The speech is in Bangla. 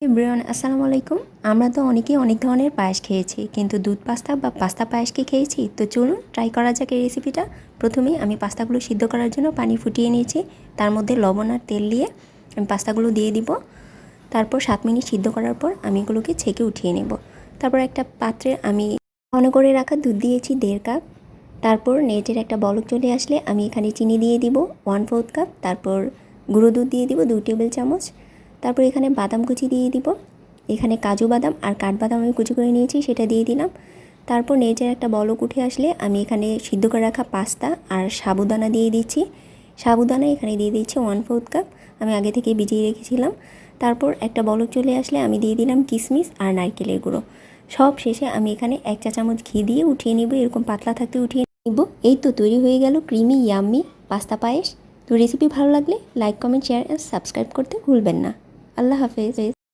এভরিওয়ান আসসালামু আলাইকুম। আমরা তো অনেকেই অনেক ধরনের পায়েস খেয়েছি, কিন্তু দুধ পাস্তা বা পাস্তা পায়েস কি খেয়েছি? তো চলুন ট্রাই করা যাক এই রেসিপিটা। প্রথমেই আমি পাস্তাগুলো সিদ্ধ করার জন্য পানি ফুটিয়ে নিয়েছি। তার মধ্যে লবণ আর তেল দিয়ে আমি পাস্তাগুলো দিয়ে দিব। তারপর 7 মিনিট সিদ্ধ করার পর আমি এগুলোকে ছেঁকে উঠিয়ে নেব। তারপর একটা পাত্রে আমি ঘন করে রাখা দুধ দিয়েছি 1.5 কাপ। তারপর নেড়েচেড়ে একটা বলক চলে আসলে আমি এখানে চিনি দিয়ে দিব 1/4 কাপ। তারপর গুঁড়ো দুধ দিয়ে দিব 2 টেবিল চামচ। তারপর এখানে বাদাম কুচি দিয়ে দিব। এখানে কাজু বাদাম আর কাঠবাদাম আমি কুচি করে নিয়েছি, সেটা দিয়ে দিলাম। তারপর নেড়েচেড়ে একটা বলক উঠে আসলে আমি এখানে সিদ্ধ করে রাখা পাস্তা আর সাবুদানা দিয়ে দিচ্ছি। সাবুদানা এখানে দিয়ে দিচ্ছি 1/4 কাপ, আমি আগে থেকে ভিজিয়ে রেখেছিলাম। তারপর একটা বলক চলে আসলে আমি দিয়ে দিলাম কিশমিশ আর নারকেলের গুঁড়ো। সব শেষে আমি এখানে 1 চা চামচ ঘি দিয়ে উঠিয়ে নিব। এরকম পাতলা থাকতে উঠিয়ে নিব। এই তো তৈরি হয়ে গেল ক্রিমি ইয়াম্মি পাস্তা পায়েস। তো রেসিপি ভালো লাগলে like, comment, share and subscribe করতে ভুলবেন না। আল্লাহ হাফেজ।